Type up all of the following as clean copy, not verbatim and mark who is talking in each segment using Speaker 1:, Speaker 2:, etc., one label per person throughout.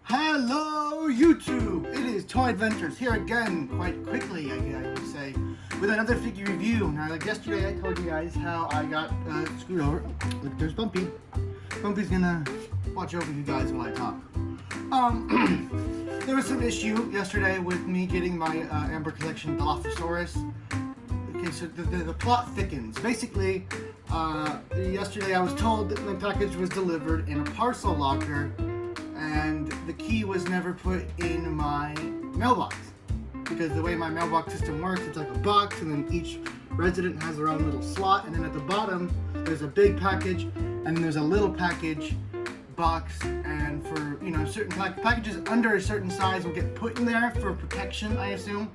Speaker 1: Hello YouTube! It is Toy Adventures here again, quite quickly I would say, with another figure review. Now like yesterday I told you guys how I got screwed over. Look, there's Bumpy. Bumpy's gonna watch over you guys while I talk. There was some issue yesterday with me getting my Amber Collection Dilophosaurus. Okay, so the plot thickens. Basically, yesterday I was told that my package was delivered in a parcel locker and the key was never put in my mailbox. Because the way my mailbox system works, it's like a box and then each resident has their own little slot, and then at the bottom there's a big package and then there's a little package box, and for, you know, certain packages under a certain size will get put in there for protection, I assume.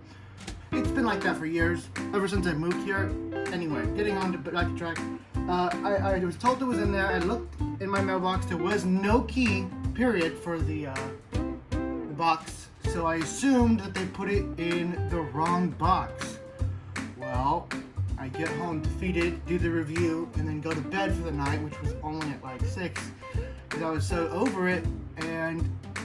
Speaker 1: It's been like that for years, ever since I moved here. Anyway, getting on to back to track. I was told it was in there. I looked in my mailbox. There was no key, period, for the box. So I assumed that they put it in the wrong box. Well, I get home defeated, do the review, and then go to bed for the night, which was only at like 6. Because I was so over it. And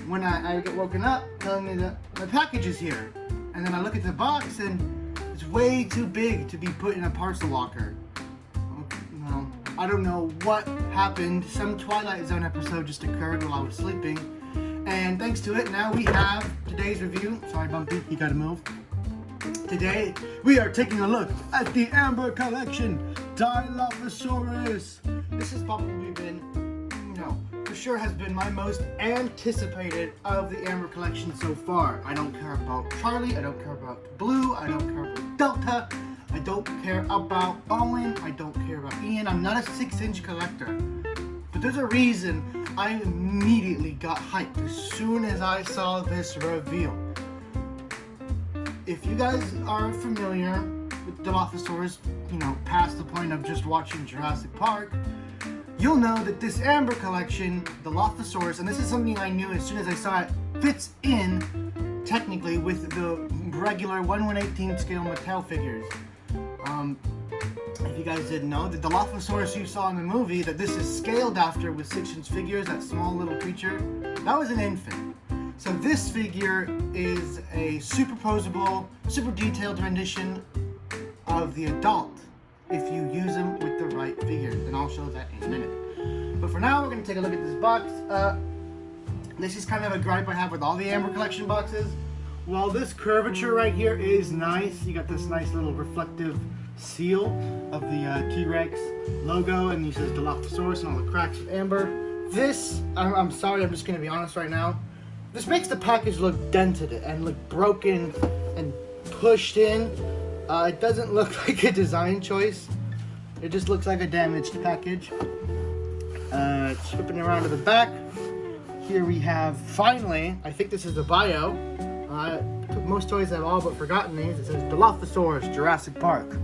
Speaker 1: when I get woken up, telling me that my package is here. And then I look at the box and it's way too big to be put in a parcel locker. Well, I don't know what happened. Some Twilight Zone episode just occurred while I was sleeping. And thanks to it, now we have today's review. Sorry, Bumpy, you gotta move. Today, we are taking a look at the Amber Collection Dilophosaurus. This has probably been, for sure has been my most anticipated of the Amber Collection so far. I don't care about Charlie, I don't care about Blue, I don't care about Delta, I don't care about Owen, I don't care about Ian. I'm not a 6-inch collector. But there's a reason I immediately got hyped as soon as I saw this reveal. If you guys are familiar with Dilophosaurus, past the point of just watching Jurassic Park, you'll know that this Amber Collection, Dilophosaurus, and this is something I knew as soon as I saw it, fits in technically with the regular 1/118 scale Mattel figures. If you guys didn't know, the Dilophosaurus you saw in the movie that this is scaled after with 6-inch figures, that small little creature, that was an infant. So this figure is a superposable, super detailed rendition of the adult if you use them with the right figures, and I'll show that in a minute. But for now, we're going to take a look at this box. This is kind of a gripe I have with all the Amber Collection boxes. While this curvature right here is nice, you got this nice little reflective seal of the T-Rex logo, and it says Dilophosaurus and all the cracks with Amber. This, I'm sorry, I'm just going to be honest right now, this makes the package look dented and look broken and pushed in. It doesn't look like a design choice. It just looks like a damaged package. Flipping around to the back. Here we have, finally, I think this is the bio. Most toys have all but forgotten these. It says Dilophosaurus, Jurassic Park.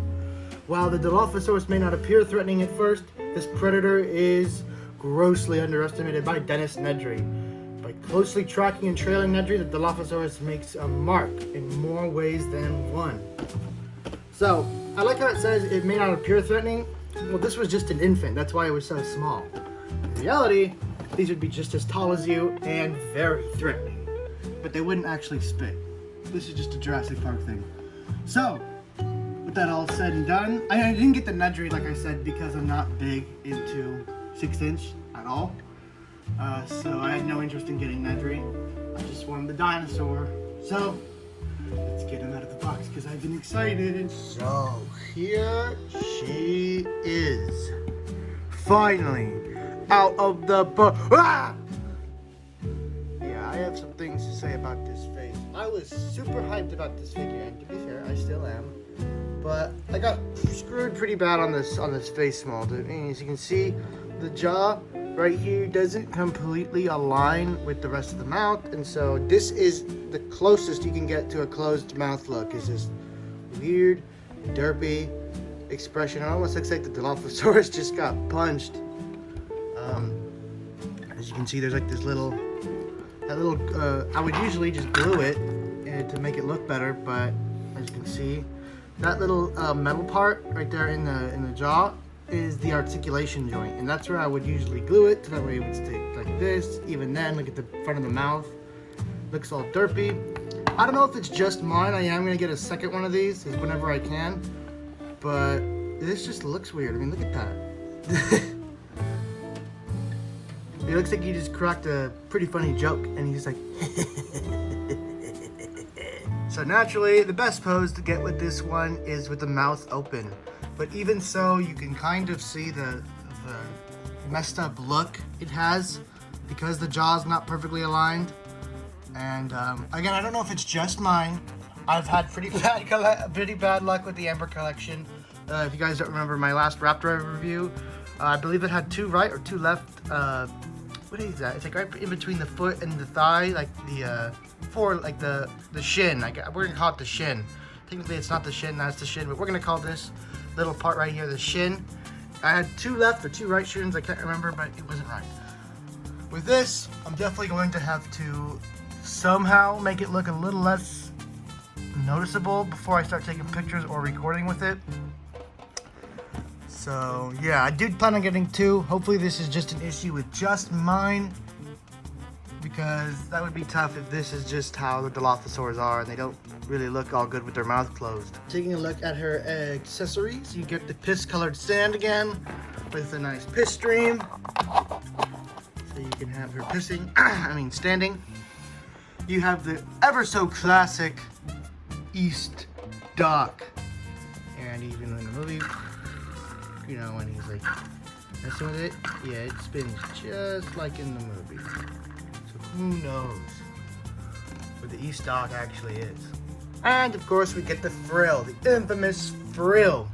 Speaker 1: While the Dilophosaurus may not appear threatening at first, this predator is grossly underestimated by Dennis Nedry. By closely tracking and trailing Nedry, the Dilophosaurus makes a mark in more ways than one. So, I like how it says it may not appear threatening. Well, this was just an infant, that's why it was so small. In reality, these would be just as tall as you and very threatening. But they wouldn't actually spit. This is just a Jurassic Park thing. So, with that all said and done, I didn't get the Nedry, like I said, because I'm not big into 6-inch at all. So I had no interest in getting Nedry. I just wanted the dinosaur. So, let's get him out of the box because I've been excited. So, here she is. Finally, out of the box. Ah! Yeah, I have some things to say about this face. I was super hyped about this figure, and to be fair, I still am. But I got screwed pretty bad on this face mold. As you can see, the jaw right here doesn't completely align with the rest of the mouth, and so this is the closest you can get to a closed mouth look. Is this weird, derpy expression. It almost looks like the Dilophosaurus just got punched. As you can see, there's like this little, I would usually just glue it to make it look better, but as you can see, that little metal part right there in the jaw is the articulation joint, and that's where I would usually glue it, so that way it would stay like this. Even then, look at the front of the mouth. Looks all derpy. I don't know if it's just mine. I am gonna get a second one of these whenever I can, but this just looks weird. I mean, look at that. It looks like he just cracked a pretty funny joke, and he's like. So naturally, the best pose to get with this one is with the mouth open. But even so, you can kind of see the messed up look it has because the jaw's not perfectly aligned. And again, I don't know if it's just mine. I've had pretty bad luck with the Amber collection. If you guys don't remember my last Raptor review, I believe it had two right or two left. What is that? It's like right in between the foot and the thigh, like the the shin. We're gonna call it the shin. Technically, it's not the shin, that's the shin, but we're gonna call this little part right here the shin. I had two left or two right shins. I can't remember, but it wasn't right. With this, I'm definitely going to have to somehow make it look a little less noticeable before I start taking pictures or recording with it. So yeah, I do plan on getting two. Hopefully this is just an issue with just mine, because that would be tough if this is just how the Dilophosaurs are and they don't really look all good with their mouth closed. Taking a look at her accessories, you get the piss colored sand again with a nice piss stream. So you can have her pissing, standing. You have the ever so classic East Dock. And even in the movie, you know, when he's like messing with it, yeah, it spins just like in the movie. So who knows where the East Dock actually is. And of course we get the frill, the infamous frill.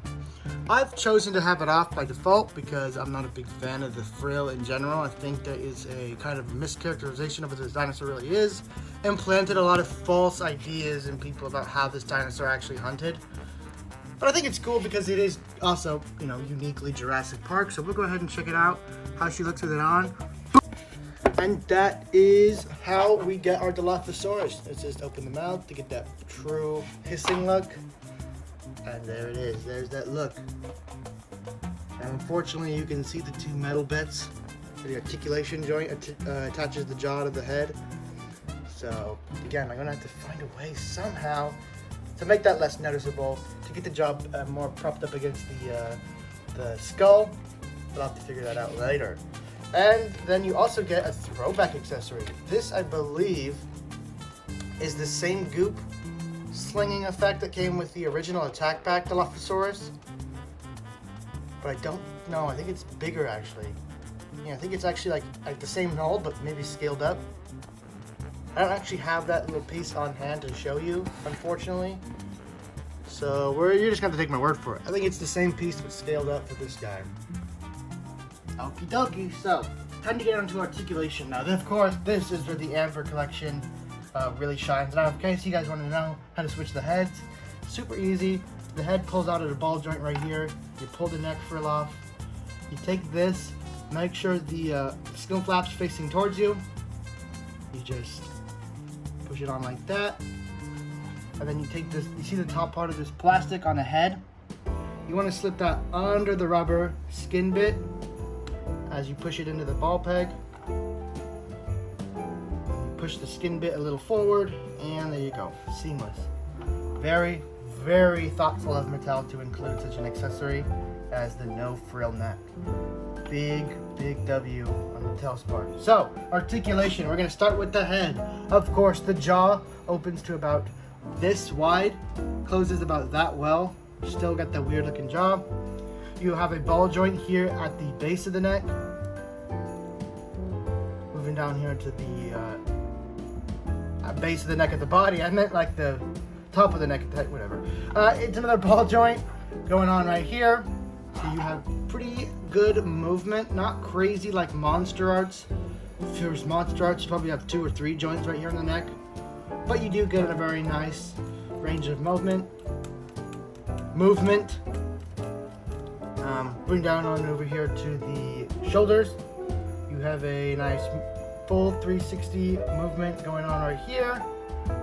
Speaker 1: I've chosen to have it off by default because I'm not a big fan of the frill in general. I think that is a kind of mischaracterization of what this dinosaur really is. Implanted a lot of false ideas in people about how this dinosaur actually hunted. But I think it's cool because it is also, you know, uniquely Jurassic Park. So we'll go ahead and check it out, how she looks with it on. And that is how we get our Dilophosaurus. Let's just open the mouth to get that true hissing look. And there it is, there's that look. And unfortunately you can see the two metal bits. The articulation joint attaches the jaw to the head. So again, I'm gonna have to find a way somehow to make that less noticeable, to get the jaw more propped up against the skull. But I'll have to figure that out later. And then you also get a throwback accessory. This, I believe, is the same goop slinging effect that came with the original Attack Pack Dilophosaurus. But I don't know, I think it's bigger actually. Yeah, I think it's actually like the same mold, but maybe scaled up. I don't actually have that little piece on hand to show you, unfortunately. So you're just gonna have to take my word for it. I think it's the same piece but scaled up for this guy. Okie dokie, so time to get onto articulation now. Of course, this is where the Amber collection really shines. Now, in case you guys want to know how to switch the heads, super easy. The head pulls out of the ball joint right here. You pull the neck frill off. You take this, make sure the skin flap's facing towards you. You just push it on like that. And then you take this, you see the top part of this plastic on the head? You want to slip that under the rubber skin bit as you push it into the ball peg. Push the skin bit a little forward, and there you go, seamless. Very, very thoughtful of Mattel to include such an accessory as the no frill neck. Big, big W on Mattel's part. So, articulation, we're gonna start with the head. Of course, the jaw opens to about this wide, closes about that well. Still got that weird looking jaw. You have a ball joint here at the base of the neck. Moving down here to the base of the neck of the body. I meant like the top of the neck, whatever. It's another ball joint going on right here. So you have pretty good movement, not crazy like Monster Arts. If there's Monster Arts, you probably have 2 or 3 joints right here in the neck. But you do get a very nice range of movement. Bring down on over here to the shoulders. You have a nice full 360 movement going on right here.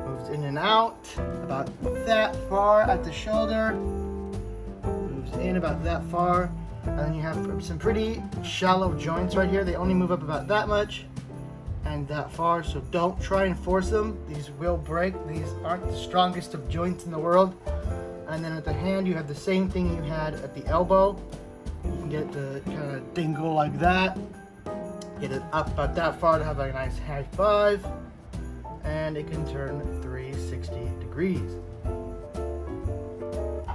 Speaker 1: Moves in and out about that far at the shoulder. Moves in about that far. And then you have some pretty shallow joints right here. They only move up about that much. and that far, so don't try and force them. These will break. These aren't the strongest of joints in the world. And then at the hand, you have the same thing you had at the elbow. You can get the kind of dingle like that. Get it up about that far to have a nice high five. And it can turn 360 degrees.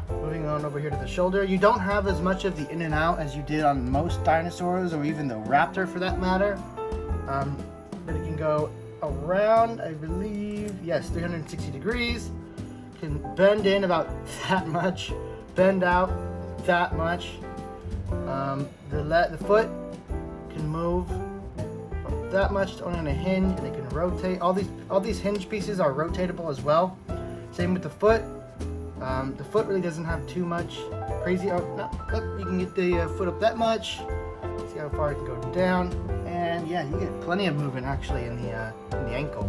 Speaker 1: Moving on over here to the shoulder. You don't have as much of the in and out as you did on most dinosaurs, or even the raptor for that matter. But it can go around, I believe, yes, 360 degrees. Can bend in about that much, bend out that much. The foot can move from that much to only on a hinge, and it can rotate. All these hinge pieces are rotatable as well. Same with the foot. The foot really doesn't have too much crazy. Oh, no, look, you can get the foot up that much. See how far it can go down, and yeah, you get plenty of movement actually in the ankle.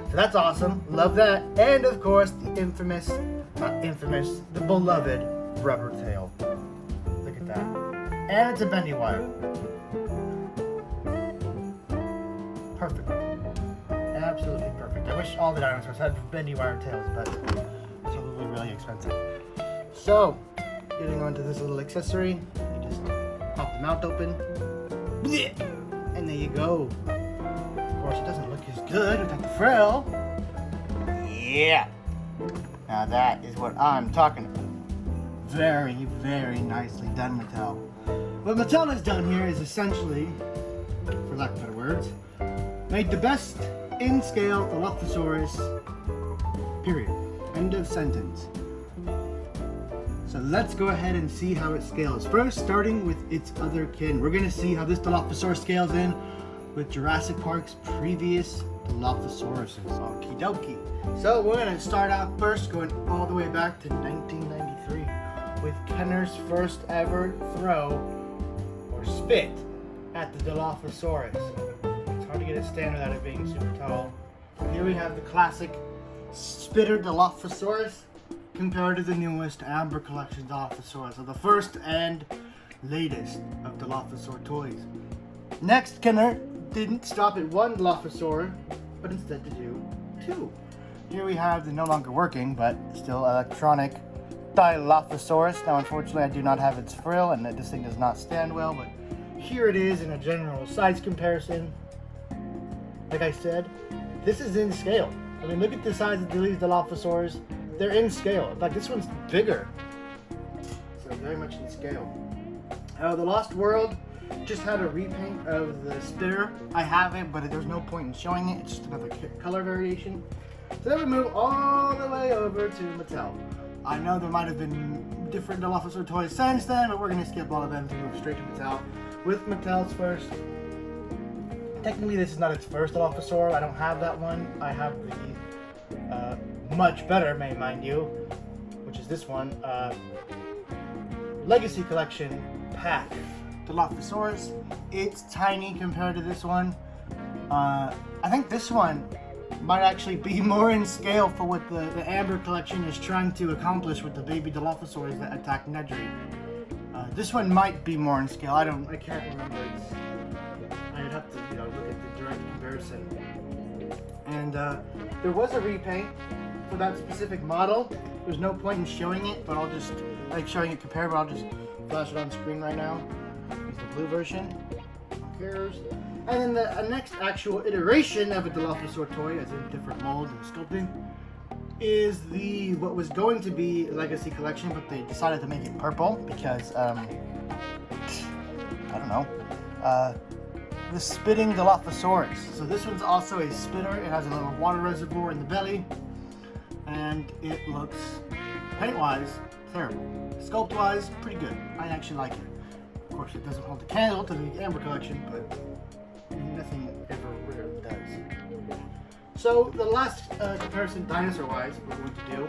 Speaker 1: So that's awesome. Love that. And of course, the the beloved rubber tail. Look at that. And it's a bendy wire. Perfect. Absolutely perfect. I wish all the dinosaurs had bendy wire tails, but it's probably really expensive. So, getting onto this little accessory, you just pop the mouth open. And there you go. Of course, it doesn't look as good without the frill. Yeah. Now that is what I'm talking about. Very, very nicely done, Mattel. What Mattel has done here is essentially, for lack of better words, made the best in-scale Dilophosaurus, period. End of sentence. So let's go ahead and see how it scales. First, starting with its other kin. We're going to see how this Dilophosaurus scales in with Jurassic Park's previous Dilophosauruses. Okie dokie. So we're going to start out first going all the way back to 1993 with Kenner's first ever throw or spit at the Dilophosaurus. It's hard to get a stand without it being super tall. Here we have the classic spitter Dilophosaurus compared to the newest Amber Collection Dilophosaurus, so the first and latest of Dilophosaur toys. Next, Kenner didn't stop at one Dilophosaur, but instead to do two. Here we have the no longer working, but still electronic Dilophosaurus. Now, unfortunately, I do not have its frill, and this thing does not stand well, but here it is in a general size comparison. Like I said, this is in scale. I mean, look at the size of these Dilophosaurs. They're in scale. In fact, this one's bigger. So very much in scale. The Lost World just had a repaint of the spitter. I have it, but there's no point in showing it. It's just another color variation. So then we move all the way over to Mattel. I know there might have been different Dilophosaur toys since then, but we're going to skip all of them to move straight to Mattel. With Mattel's first. Technically, this is not its first Dilophosaur. I don't have that one. I have the much better, mind you, which is this one, Legacy Collection Pack Dilophosaurus. It's tiny compared to this one. I think this one might actually be more in scale for what the Amber Collection is trying to accomplish with the baby Dilophosaurs that attack Nedry. This one might be more in scale. I can't remember. I'd have to look at the direct comparison. And there was a repaint for that specific model. There's no point in showing it, but I'll just showing it compared, but I'll just flash it on screen right now. It's the blue version. Who cares? And then the next actual iteration of a Dilophosaur toy, as in different molds and sculpting, is what was going to be Legacy Collection, but they decided to make it purple because I don't know. The spitting Dilophosaurus. So this one's also a spitter. It has a little water reservoir in the belly, and it looks paint-wise terrible. Sculpt-wise, pretty good. I actually like it. Of course, it doesn't hold the candle to the Amber Collection, but nothing ever really does. So the last comparison dinosaur-wise we're going to do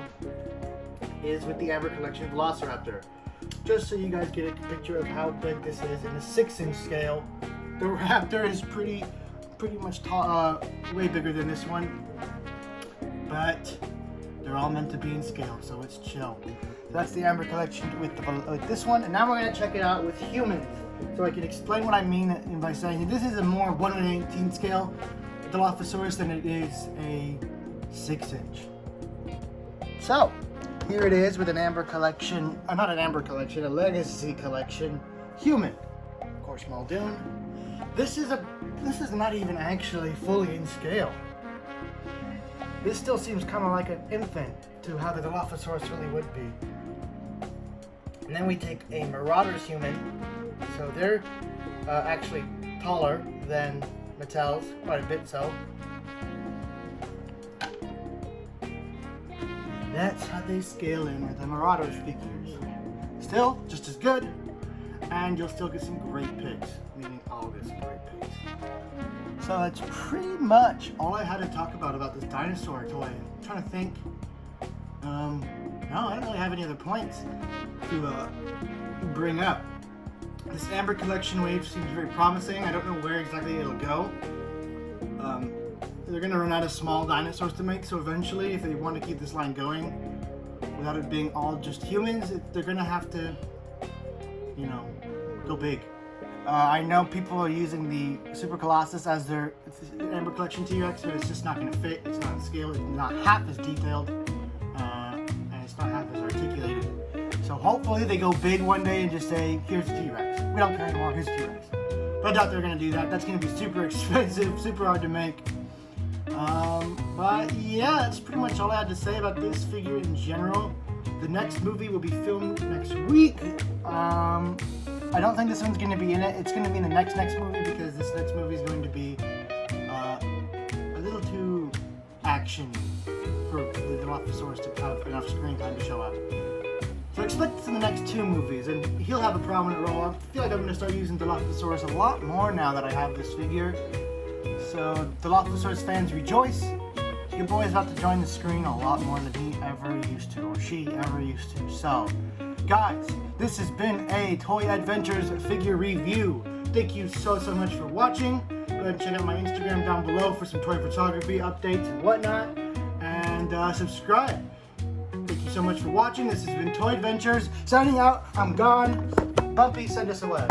Speaker 1: is with the Amber Collection Velociraptor. Just so you guys get a picture of how big this is in a 6-inch scale. The Raptor is pretty much tall, way bigger than this one. But They're all meant to be in scale, so it's chill. So that's the Amber collection with this one, and now we're gonna check it out with humans, so I can explain what I mean by saying this is a more 1/18 scale Dilophosaurus than it is a 6-inch. So here it is with an Amber collection, not an Amber collection, a Legacy collection human. Of course, Muldoon. This is not even actually fully in scale. This still seems kind of like an infant to how the Dilophosaurus really would be. And then we take a Marauder's human, so they're actually taller than Mattel's, quite a bit so. That's how they scale in with the Marauder's figures. Still, just as good, and you'll still get some great pics, meaning I'll get some great pics. So that's pretty much all I had to talk about this dinosaur toy. I'm trying to think. No, I don't really have any other points to bring up. This Amber collection wave seems very promising. I don't know where exactly it'll go. They're gonna run out of small dinosaurs to make, so eventually, if they want to keep this line going without it being all just humans, they're gonna have to, you know, go big. I know people are using the Super Colossus as their Amber Collection T-Rex, but it's just not going to fit. It's not in scale. It's not half as detailed, and it's not half as articulated. So hopefully they go big one day and just say, here's a T-Rex. We don't care anymore, here's a T-Rex. But I doubt they're going to do that. That's going to be super expensive, super hard to make. But yeah, that's pretty much all I had to say about this figure in general. The next movie will be filmed next week. I don't think this one's going to be in it. It's going to be in the next movie because this next movie is going to be a little too action for the Dilophosaurus to have enough screen time to show up. So expect this in the next 2 movies, and he'll have a prominent role. I feel like I'm going to start using Dilophosaurus a lot more now that I have this figure. So Dilophosaurus fans rejoice. Your boy is about to join the screen a lot more than he ever used to, or she ever used to. So, guys, this has been a Toy Adventures figure review. Thank you so much for watching. Go ahead and check out my Instagram down below for some toy photography updates and whatnot. And subscribe. Thank you so much for watching. This has been Toy Adventures. Signing out. I'm gone. Bumpy, send us away.